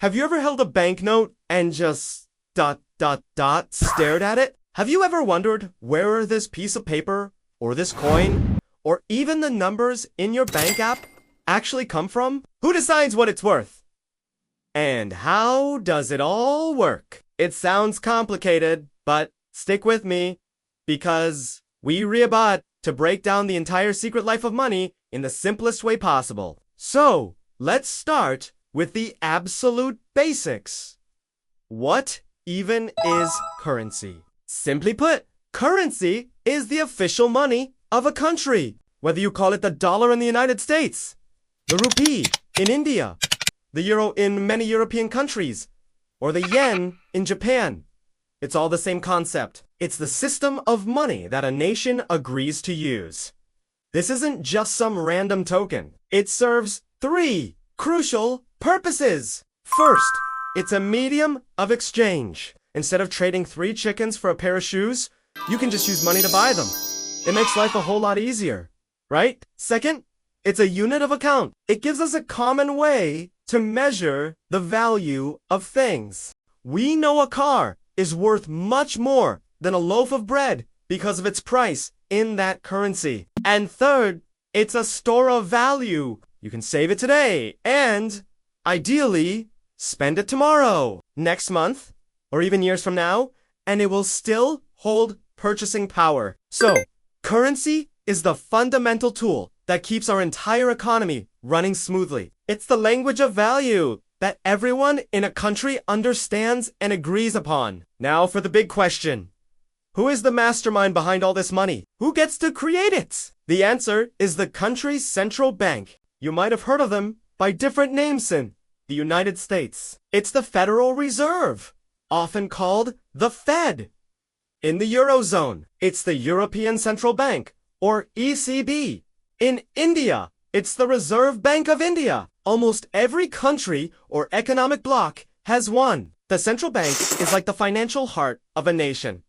Have you ever held a banknote and just stared at it? Have you ever wondered where this piece of paper or this coin or even the numbers in your bank app actually come from? Who decides what it's worth? And how does it all work? It sounds complicated, but stick with me because we're about to break down the entire secret life of money in the simplest way possible. So, let's start with the absolute basics. What even is currency? Simply put, currency is the official money of a country. Whether you call it the dollar in the United States, the rupee in India, the euro in many European countries, or the yen in Japan. It's all the same concept. It's the system of money that a nation agrees to use. This isn't just some random token. It serves three crucial purposes. First, it's a medium of exchange. Instead of trading 3 chickens for a pair of shoes, you can just use money to buy them. It makes life a whole lot easier, right? Second, it's a unit of account. It gives us a common way to measure the value of things. We know a car is worth much more than a loaf of bread because of its price in that currency. And third, it's a store of value. You can save it today and, ideally, spend it tomorrow, next month, or even years from now, and it will still hold purchasing power. So, currency is the fundamental tool that keeps our entire economy running smoothly. It's the language of value that everyone in a country understands and agrees upon. Now for the big question. Who is the mastermind behind all this money? Who gets to create it? The answer is the country's central bank. You might have heard of them by different names in the United States. It's the Federal Reserve, often called the Fed. In the Eurozone, it's the European Central Bank, or ECB. In India, it's the Reserve Bank of India. Almost every country or economic bloc has one. The central bank is like the financial heart of a nation.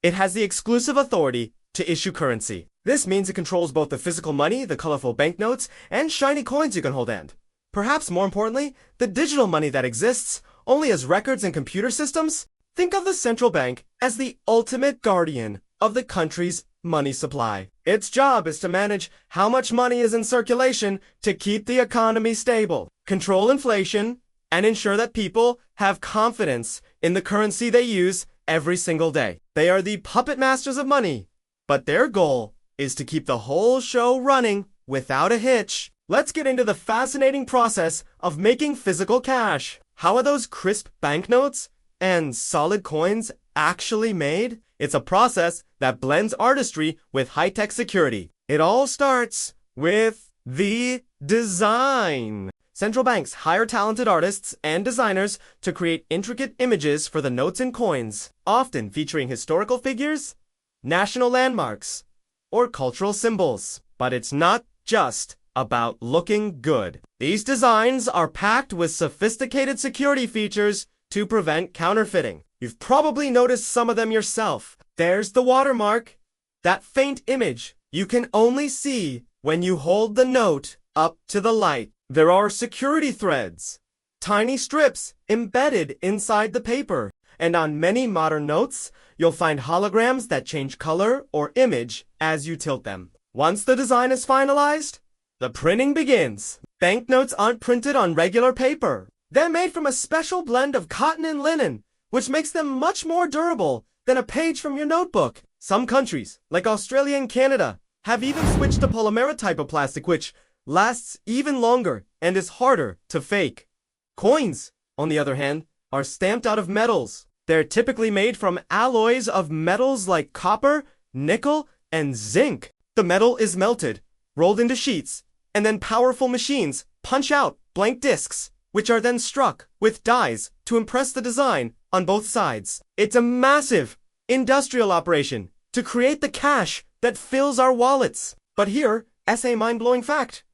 It has the exclusive authority to issue currency. This means it controls both the physical money, the colorful banknotes, and shiny coins you can hold and, perhaps more importantly, the digital money that exists only as records and computer systems. Think of the central bank as the ultimate guardian of the country's money supply. Its job is to manage how much money is in circulation to keep the economy stable, control inflation, and ensure that people have confidence in the currency they use every single day. They are the puppet masters of money, but their goal is to keep the whole show running without a hitch. Let's get into the fascinating process of making physical cash. How are those crisp banknotes and solid coins actually made? It's a process that blends artistry with high-tech security. It all starts with the design. Central banks hire talented artists and designers to create intricate images for the notes and coins, often featuring historical figures, national landmarks, or cultural symbols. But it's not just about looking good. These designs are packed with sophisticated security features to prevent counterfeiting. You've probably noticed some of them yourself. There's the watermark, that faint image you can only see when you hold the note up to the light. There are security threads, tiny strips embedded inside the paper, and on many modern notes, you'll find holograms that change color or image as you tilt them. Once the design is finalized, the printing begins. Banknotes aren't printed on regular paper. They're made from a special blend of cotton and linen, which makes them much more durable than a page from your notebook. Some countries, like Australia and Canada, have even switched to polymer type of plastic, which lasts even longer and is harder to fake. Coins, on the other hand, are stamped out of metals. They're typically made from alloys of metals like copper, nickel, and zinc. The metal is melted, rolled into sheets, and then powerful machines punch out blank discs, which are then struck with dies to impress the design on both sides. It's a massive industrial operation to create the cash that fills our wallets. But here, as a mind-blowing fact,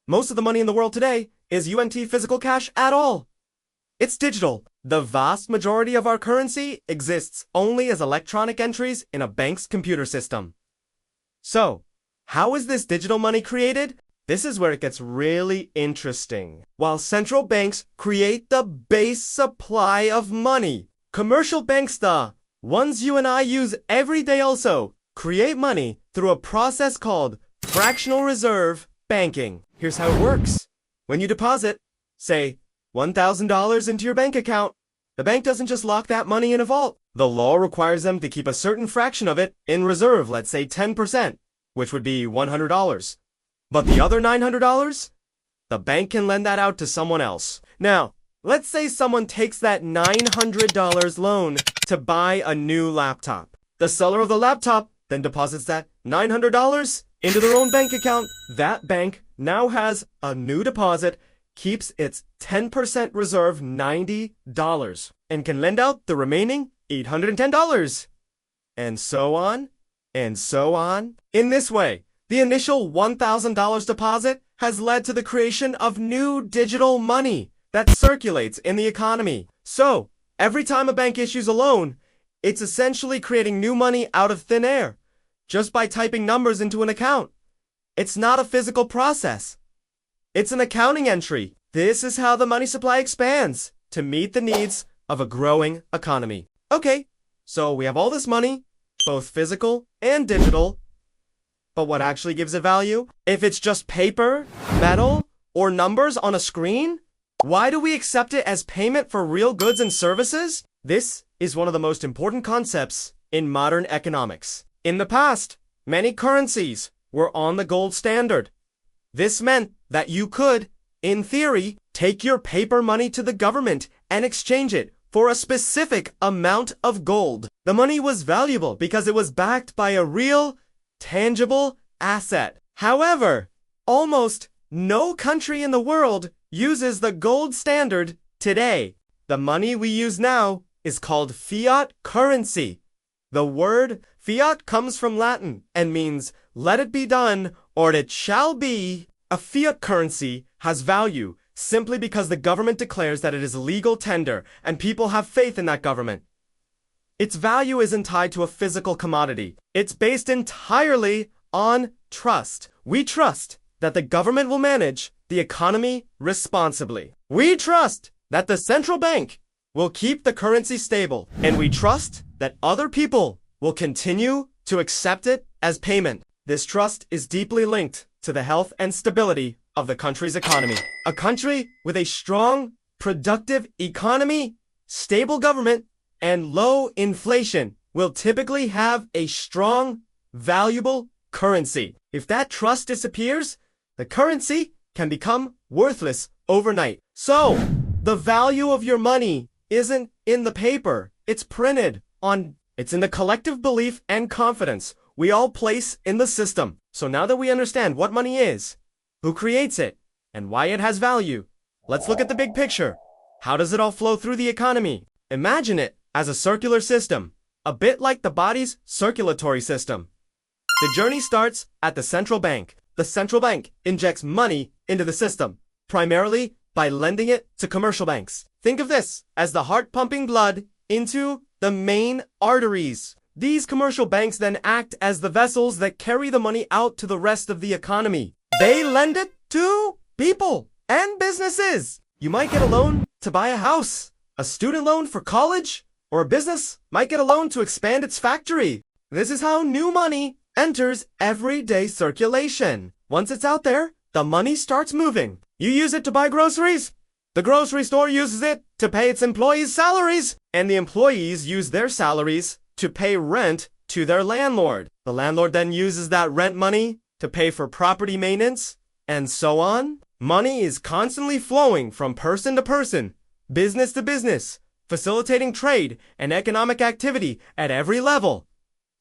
most of the money in the world today is UNT physical cash at all. It's digital. The vast majority of our currency exists only as electronic entries in a bank's computer system. So, how is this digital money created? This is where it gets really interesting. While central banks create the base supply of money, commercial banks, the ones you and I use every day also, create money through a process called fractional reserve banking. Here's how it works. When you deposit, say, $1,000 into your bank account, the bank doesn't just lock that money in a vault. The law requires them to keep a certain fraction of it in reserve, let's say 10%, which would be $100. But the other $900, the bank can lend that out to someone else. Now, let's say someone takes that $900 loan to buy a new laptop. The seller of the laptop then deposits that $900 into their own bank account. That bank now has a new deposit, keeps its 10% reserve $90, and can lend out the remaining $810. And so on, and so on. In this way, the initial $1,000 deposit has led to the creation of new digital money that circulates in the economy. So, every time a bank issues a loan, it's essentially creating new money out of thin air, just by typing numbers into an account. It's not a physical process. It's an accounting entry. This is how the money supply expands to meet the needs of a growing economy. Okay, so we have all this money, both physical and digital, but what actually gives it value? If it's just paper, metal, or numbers on a screen, why do we accept it as payment for real goods and services? This is one of the most important concepts in modern economics. In the past, many currencies were on the gold standard. This meant that you could, in theory, take your paper money to the government and exchange it for a specific amount of gold. The money was valuable because it was backed by a real, tangible asset. However, almost no country in the world uses the gold standard today. The money we use now is called fiat currency. The word fiat comes from Latin and means let it be done or it shall be. A fiat currency has value simply because the government declares that it is legal tender and people have faith in that government. Its value isn't tied to a physical commodity. It's based entirely on trust. We trust that the government will manage the economy responsibly. We trust that the central bank will keep the currency stable. And we trust that other people will continue to accept it as payment. This trust is deeply linked to the health and stability of the country's economy. A country with a strong, productive economy, stable government, and low inflation will typically have a strong, valuable currency. If that trust disappears, the currency can become worthless overnight. So, the value of your money isn't in the paper. It's printed on. It's in the collective belief and confidence we all place in the system. So now that we understand what money is, who creates it, and why it has value, let's look at the big picture. How does it all flow through the economy? Imagine it as a circular system, a bit like the body's circulatory system. The journey starts at the central bank. The central bank injects money into the system, primarily by lending it to commercial banks. Think of this as the heart pumping blood into the main arteries. These commercial banks then act as the vessels that carry the money out to the rest of the economy. They lend it to people and businesses. You might get a loan to buy a house, a student loan for college, or a business might get a loan to expand its factory. This is how new money enters everyday circulation. Once it's out there, the money starts moving. You use it to buy groceries. The grocery store uses it to pay its employees' salaries, and the employees use their salaries to pay rent to their landlord. The landlord then uses that rent money to pay for property maintenance, and so on. Money is constantly flowing from person to person, business to business, facilitating trade and economic activity at every level.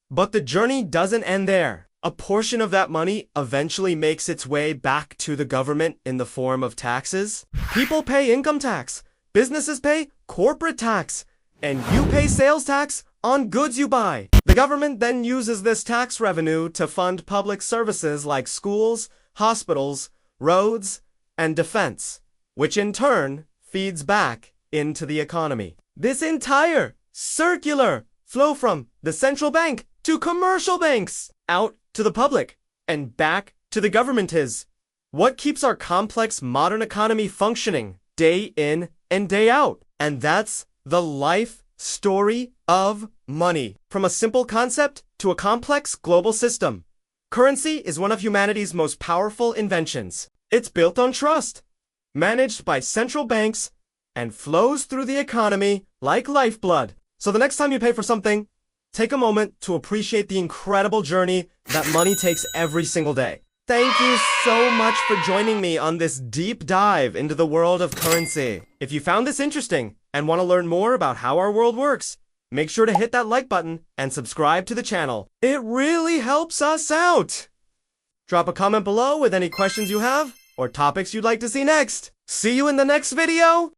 But the journey doesn't end there. A portion of that money eventually makes its way back to the government in the form of taxes. People pay income tax, businesses pay corporate tax, and you pay sales tax on goods you buy. The government then uses this tax revenue to fund public services like schools, hospitals, roads, and defense, which in turn feeds back into the economy. This entire circular flow from the central bank to commercial banks, out to the public, and back to the government is What keeps our complex modern economy functioning day in and day out? And that's the life story of money. From a simple concept to a complex global system, currency is one of humanity's most powerful inventions. It's built on trust, managed by central banks, and flows through the economy like lifeblood. So the next time you pay for something, take a moment to appreciate the incredible journey that money takes every single day. Thank you so much for joining me on this deep dive into the world of currency. If you found this interesting and want to learn more about how our world works, make sure to hit that like button and subscribe to the channel. It really helps us out. Drop a comment below with any questions you have or topics you'd like to see next. See you in the next video.